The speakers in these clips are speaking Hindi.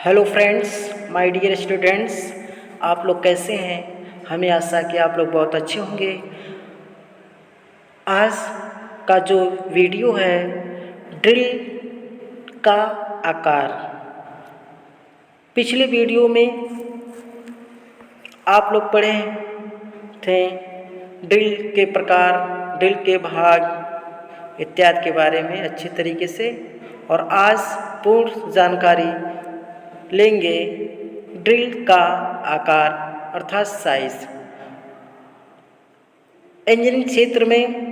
Hello friends, my dear students, आप लोग कैसे हैं। हमें आशा कि आप लोग बहुत अच्छे होंगे। आज का जो वीडियो है ड्रिल का आकार। पिछले वीडियो में आप लोग पढ़े थे ड्रिल के प्रकार, ड्रिल के भाग इत्यादि के बारे में अच्छे तरीके से, और आज पूर्ण जानकारी लेंगे ड्रिल का आकार अर्थात साइज। इंजीनियरिंग क्षेत्र में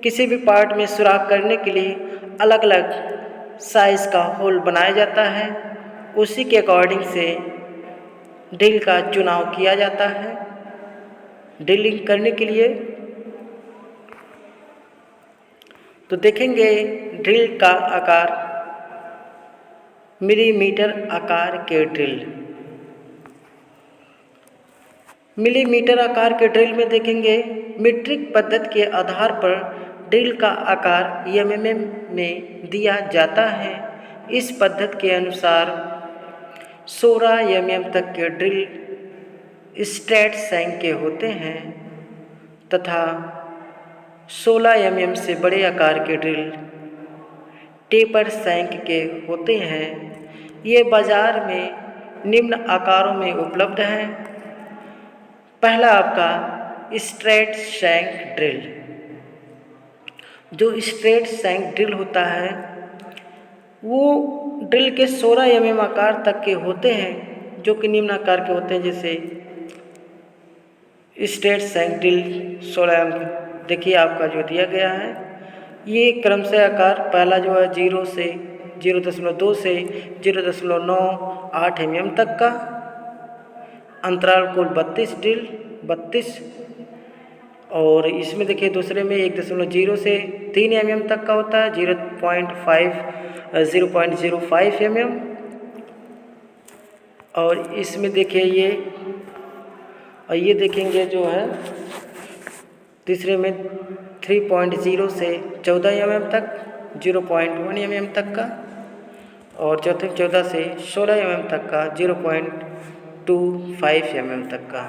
किसी भी पार्ट में सुराख करने के लिए अलग अलग साइज का होल बनाया जाता है। उसी के अकॉर्डिंग से ड्रिल का चुनाव किया जाता है। ड्रिलिंग करने के लिए तो देखेंगे ड्रिल का आकार, मिलीमीटर आकार के ड्रिल। मिलीमीटर आकार के ड्रिल में देखेंगे मीट्रिक पद्धति के आधार पर ड्रिल का आकार एमएम में दिया जाता है। इस पद्धति के अनुसार 16 एमएम तक के ड्रिल स्ट्रेट शैंक के होते हैं तथा 16 एमएम से बड़े आकार के ड्रिल टेपर शैंक के होते हैं। ये बाजार में निम्न आकारों में उपलब्ध हैं। पहला आपका स्ट्रेट शैंक ड्रिल। जो स्ट्रेट शैंक ड्रिल होता है वो ड्रिल के 16 एमएम आकार तक के होते हैं, जो कि निम्न आकार के होते हैं। जैसे स्ट्रेट शैंक ड्रिल 16 एमएम देखिए आपका जो दिया गया है, ये क्रमशः आकार पहला जो है 0 से 0.2 से 0.98 एमएम तक का, अंतराल कुल 32 ड्रिल 32, और इसमें देखिए दूसरे में 1.0 से 3 एमएम तक का होता है, 0.05 एमएम। और इसमें देखिए ये देखेंगे जो है तीसरे में 3.0 से 14 एमएम तक, 0.1 एमएम तक का, और चौथे 14 से 16 एमएम तक का, 0.25 एमएम तक का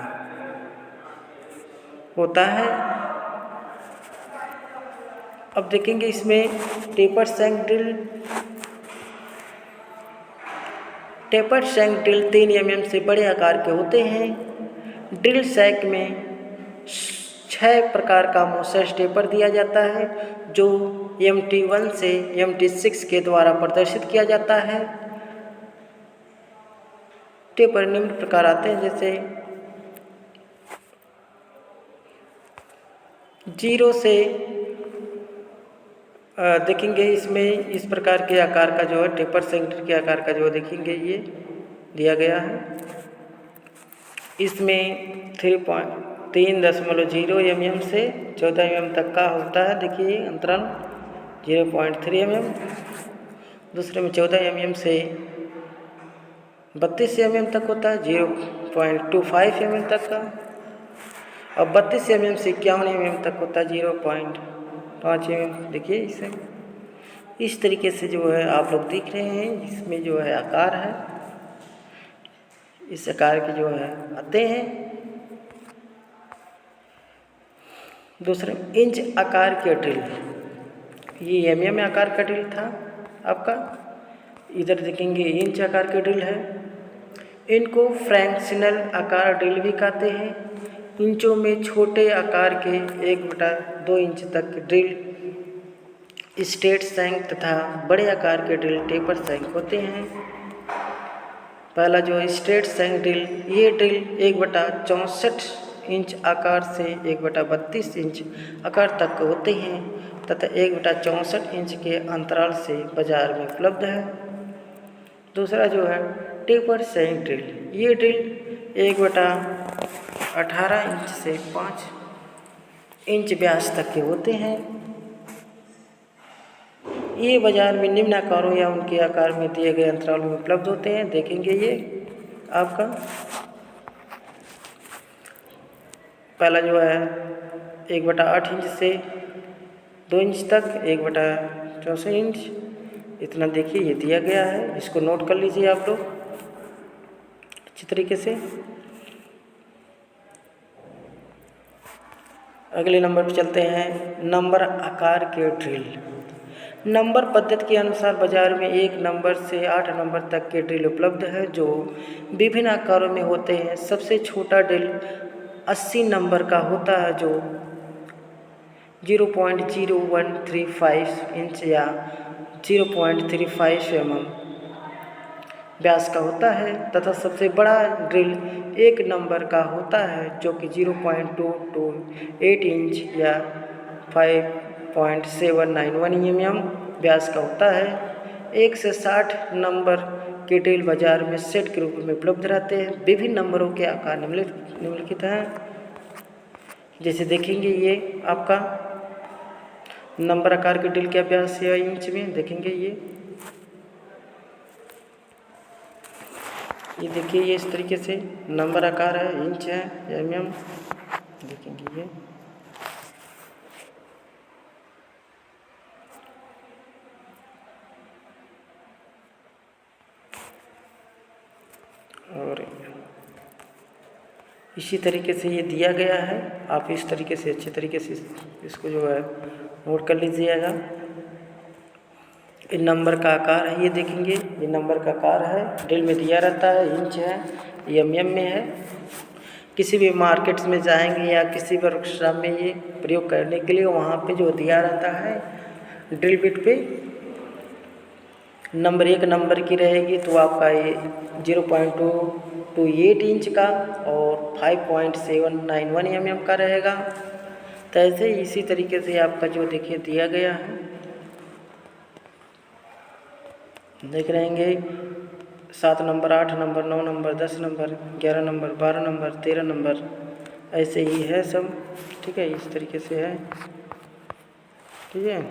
होता है। अब देखेंगे इसमें taper shank drill. Taper shank drill 3 MM से बड़े आकार के होते हैं। ड्रिल शैंक में 6 प्रकार का मोसेस टेपर दिया जाता है, जो MT1 से MT6 के द्वारा प्रदर्शित किया जाता है। टेपर निम्न प्रकार आते हैं, जैसे 0 से देखेंगे इसमें इस प्रकार के आकार का जो है टेपर शैंक के आकार का जो देखेंगे ये दिया गया है। इसमें 3.0 एमएम से 14 एमएम तक का होता है। देखिए अंतराल 0.3 एमएम। दूसरे में 14 एमएम से 32 एमएम तक होता है, 0.25 एमएम तक का, और 32 एमएम से 51 एमएम तक होता है, 0.5 एमएम। देखिए इसे इस तरीके से जो है आप लोग देख रहे हैं, इसमें जो है आकार है, इस आकार के जो है आते हैं। दूसरे इंच आकार के ड्रिल, ये एमएम आकार का ड्रिल था आपका। इधर देखेंगे इंच आकार के ड्रिल है। इनको फ्रैक्शनल आकार ड्रिल भी कहते हैं। इंचों में छोटे आकार के 1/2 इंच तक ड्रिल स्ट्रेट शैंक तथा बड़े आकार के ड्रिल टेपर शैंक होते हैं। पहला जो स्ट्रेट शैंक ड्रिल, ये ड्रिल 1/64 इंच आकार से 1/32 इंच आकार तक होते हैं तथा 1/64 इंच के अंतराल से बाजार में उपलब्ध है। दूसरा जो है टेपर शैंक ड्रिल, ये ड्रिल 1/18 इंच से 5 इंच व्यास तक के होते हैं। ये बाजार में निम्न आकारों या उनके आकार में दिए गए अंतराल में उपलब्ध होते हैं। देखेंगे ये आपका पहला जो है 1/8 इंच से 2 इंच तक, 1/64 इंच, इतना देखिए ये दिया गया है। इसको नोट कर लीजिए आप लोग। अच्छी तरीके से। अगले नंबर पर चलते हैं, नंबर आकार के ड्रिल। नंबर पद्धति के अनुसार बाजार में 1 नंबर से 8 नंबर तक के ड्रिल उपलब्ध है जो विभिन्न आकारों में होते हैं। सबसे छोटा ड्रिल 80 नंबर का होता है जो 0.0135 इंच या 0.35 mm व्यास का होता है तथा सबसे बड़ा ड्रिल 1 नंबर का होता है जो कि 0.228 इंच या 5.791 mm व्यास का होता है। 1 से 60 नंबर के ड्रिल बाजार में सेट के रूप में उपलब्ध रहते हैं। विभिन्न नंबरों के आकार निम्नलिखित हैं। जैसे देखेंगे ये आपका नंबर आकार के ड्रिल के व्यास या इंच में देखेंगे ये देखिए ये इस तरीके से नंबर आकार है, इंच है या mm देखेंगे ये। और इसी तरीके से ये दिया गया है, आप इस तरीके से अच्छे तरीके से इसको जो है नोट कर लीजिएगा। इन नंबर का आकार है, ये देखेंगे ये नंबर का आकार है, ड्रिल में दिया रहता है, इंच है, ये mm में है। किसी भी मार्केट्स में जाएंगे या किसी वर्कशॉप में ये प्रयोग करने के लिए वहाँ पे जो दिया रहता है ड्रिल बिट पे नंबर 1 नंबर की रहेगी तो आपका ये 0.228 इंच का और 5.791 mm का रहेगा। तो ऐसे इसी तरीके से आपका जो देखिए दिया गया है, देख रहेंगे 7 number, 8 number, 9 number, 10 number, 11 number, 12 number, 13 number, ऐसे ही है सब। ठीक है, इस तरीके से है। ठीक है,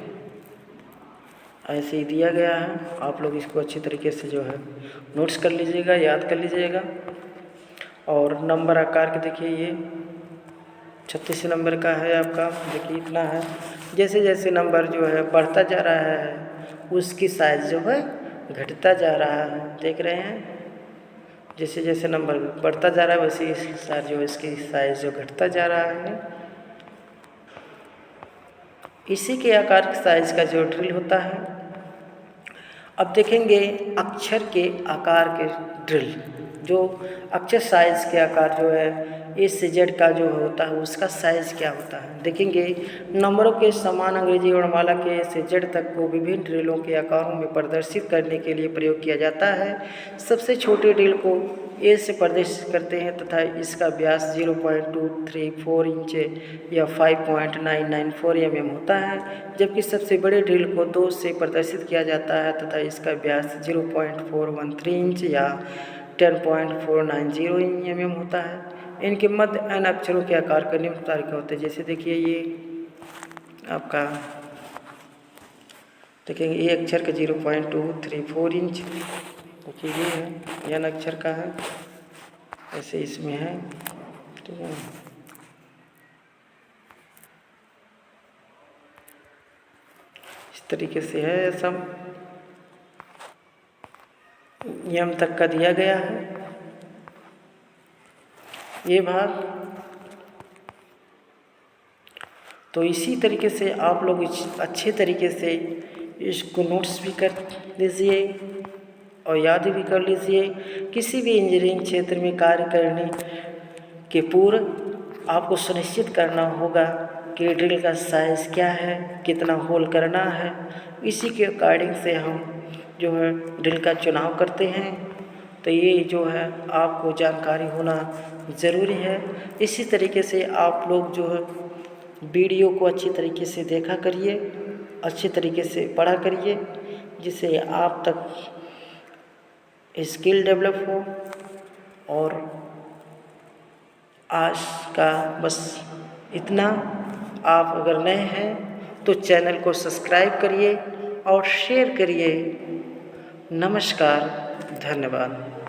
ऐसे ही दिया गया है। आप लोग इसको अच्छी तरीके से जो है नोट्स कर लीजिएगा, याद कर लीजिएगा। और नंबर आकार के देखिए ये 36 नंबर का है आपका, देखिए इतना है। जैसे जैसे नंबर जो है बढ़ता जा रहा है उसकी साइज़ जो है घटता जा रहा है, देख रहे हैं। जैसे जैसे नंबर बढ़ता जा रहा है वैसे साइज जो इसकी साइज़ जो घटता जा रहा है। इसी के आकार की साइज़ का जो ड्रिल होता है। अब देखेंगे अक्षर के आकार के ड्रिल। जो अक्षर साइज़ के आकार जो है ए से जेड का जो होता है उसका साइज़ क्या होता है, देखेंगे। नंबरों के समान अंग्रेजी वर्णमाला के ए से जेड तक को विभिन्न ड्रिलों के आकारों में प्रदर्शित करने के लिए प्रयोग किया जाता है। सबसे छोटे ड्रिल को ए से प्रदर्शित करते हैं तथा इसका व्यास 0.234 इंच या 5.994 mm होता है, जबकि सबसे बड़े ड्रिल को 2 से प्रदर्शित किया जाता है तथा इसका व्यास 0.413 इंच या 10.490 mm होता है। इनके मध्य n अक्षरों के आकार का निम्न प्रकार के होते हैं। जैसे देखिए ये आपका देखेंगे ये अक्षर का 0.234 इंच देखिए ये है, n अक्षर का है, ऐसे इसमें है। ठीक है, इस तरीके से है सब, एम तक का दिया गया है ये भाग। तो इसी तरीके से आप लोग अच्छे तरीके से इसको नोट्स भी कर लीजिए और याद भी कर लीजिए। किसी भी इंजीनियरिंग क्षेत्र में कार्य करने के पूर्व आपको सुनिश्चित करना होगा कि ड्रिल का साइज़ क्या है, कितना होल करना है। इसी के अकॉर्डिंग से हम जो है ड्रिल का चुनाव करते हैं। तो ये जो है आपको जानकारी होना ज़रूरी है। इसी तरीके से आप लोग जो है वीडियो को अच्छी तरीके से देखा करिए, अच्छी तरीके से पढ़ा करिए, जिससे आप तक स्किल डेवलप हो। और आज का बस इतना। आप अगर नए हैं तो चैनल को सब्सक्राइब करिए और शेयर करिए। नमस्कार, धन्यवाद।